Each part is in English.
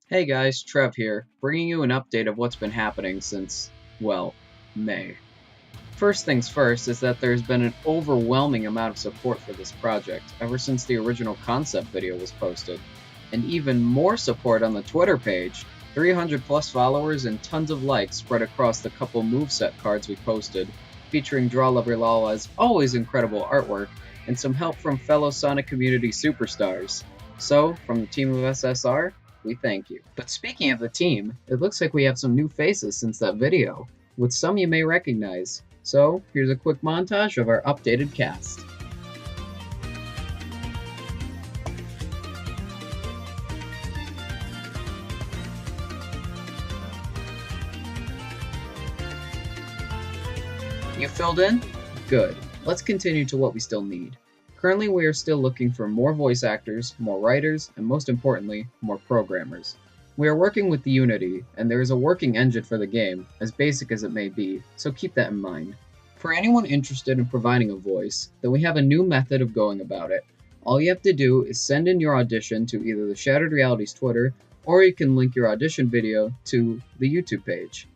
Hey guys, Trev here, bringing you an update of what's been happening since, well, May. First things first is that there's been an overwhelming amount of support for this project ever since the original concept video was posted, and even more support on the Twitter page. 300 plus followers and tons of likes spread across the couple moveset cards we posted, featuring Drawlubberlaw's always incredible artwork and some help from fellow Sonic community superstars. So, from the team of SSR, we thank you. But speaking of the team, it looks like we have some new faces since that video, with some you may recognize. So, here's a quick montage of our updated cast. You filled in? Good. Let's continue to what we still need. Currently, we are still looking for more voice actors, more writers, and most importantly, more programmers. We are working with Unity, and there is a working engine for the game, as basic as it may be, so keep that in mind. For anyone interested in providing a voice, then we have a new method of going about it. All you have to do is send in your audition to either the Shattered Realities Twitter, or you can link your audition video to the YouTube page.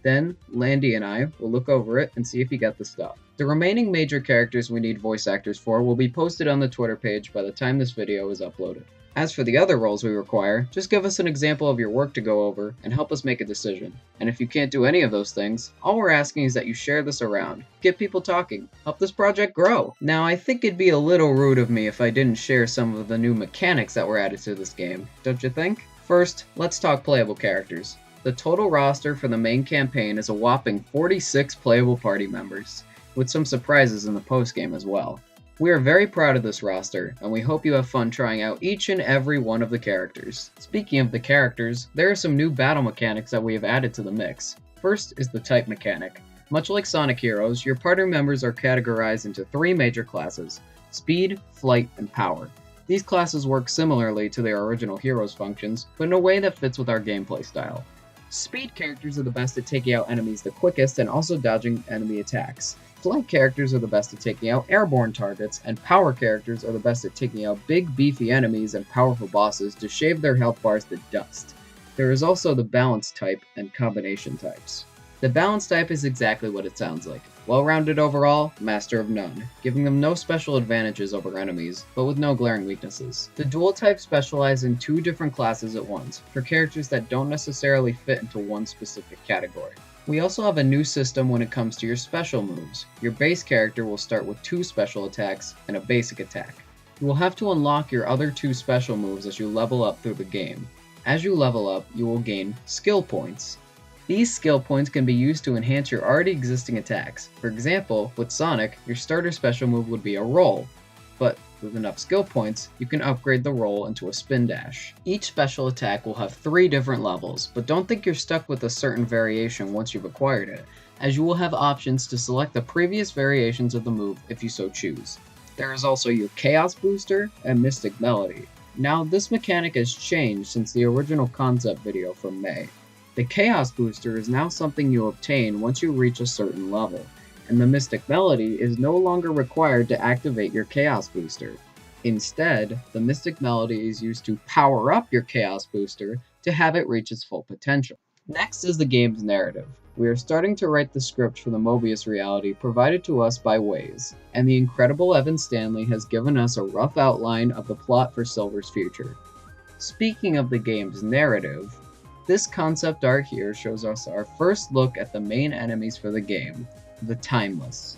Then, Landy and I will look over it and see if you got the stuff. The remaining major characters we need voice actors for will be posted on the Twitter page by the time this video is uploaded. As for the other roles we require, just give us an example of your work to go over and help us make a decision. And if you can't do any of those things, all we're asking is that you share this around, get people talking, help this project grow. Now, I think it'd be a little rude of me if I didn't share some of the new mechanics that were added to this game, don't you think? First, let's talk playable characters. The total roster for the main campaign is a whopping 46 playable party members, with some surprises in the post-game as well. We are very proud of this roster, and we hope you have fun trying out each and every one of the characters. Speaking of the characters, there are some new battle mechanics that we have added to the mix. First is the type mechanic. Much like Sonic Heroes, your party members are categorized into 3 major classes: Speed, Flight, and Power. These classes work similarly to their original Heroes functions, but in a way that fits with our gameplay style. Speed characters are the best at taking out enemies the quickest and also dodging enemy attacks. Flight characters are the best at taking out airborne targets, and power characters are the best at taking out big beefy enemies and powerful bosses to shave their health bars to dust. There is also the balance type and combination types. The balance type is exactly what it sounds like. Well-rounded overall, master of none, giving them no special advantages over enemies, but with no glaring weaknesses. The dual types specialize in 2 different classes at once, for characters that don't necessarily fit into one specific category. We also have a new system when it comes to your special moves. Your base character will start with 2 special attacks and a basic attack. You will have to unlock your other 2 special moves as you level up through the game. As you level up, you will gain skill points. These skill points can be used to enhance your already existing attacks. For example, with Sonic, your starter special move would be a roll, but with enough skill points, you can upgrade the roll into a spin dash. Each special attack will have 3 different levels, but don't think you're stuck with a certain variation once you've acquired it, as you will have options to select the previous variations of the move if you so choose. There is also your Chaos Booster and Mystic Melody. Now, this mechanic has changed since the original concept video from May. The Chaos Booster is now something you obtain once you reach a certain level, and the Mystic Melody is no longer required to activate your Chaos Booster. Instead, the Mystic Melody is used to power up your Chaos Booster to have it reach its full potential. Next is the game's narrative. We are starting to write the script for the Mobius reality provided to us by Waze, and the incredible Evan Stanley has given us a rough outline of the plot for Silver's future. Speaking of the game's narrative, this concept art here shows us our first look at the main enemies for the game, the Timeless.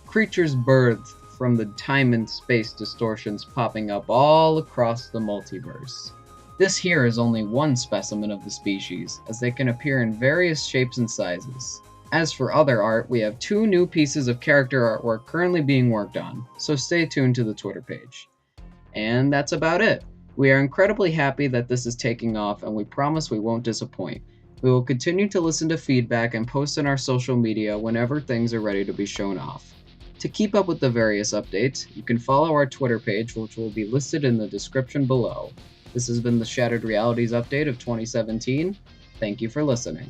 Creatures birthed from the time and space distortions popping up all across the multiverse. This here is only one specimen of the species, as they can appear in various shapes and sizes. As for other art, we have 2 new pieces of character artwork currently being worked on, so stay tuned to the Twitter page. And that's about it. We are incredibly happy that this is taking off, and we promise we won't disappoint. We will continue to listen to feedback and post on our social media whenever things are ready to be shown off. To keep up with the various updates, you can follow our Twitter page, which will be listed in the description below. This has been the Shattered Realities update of 2017. Thank you for listening.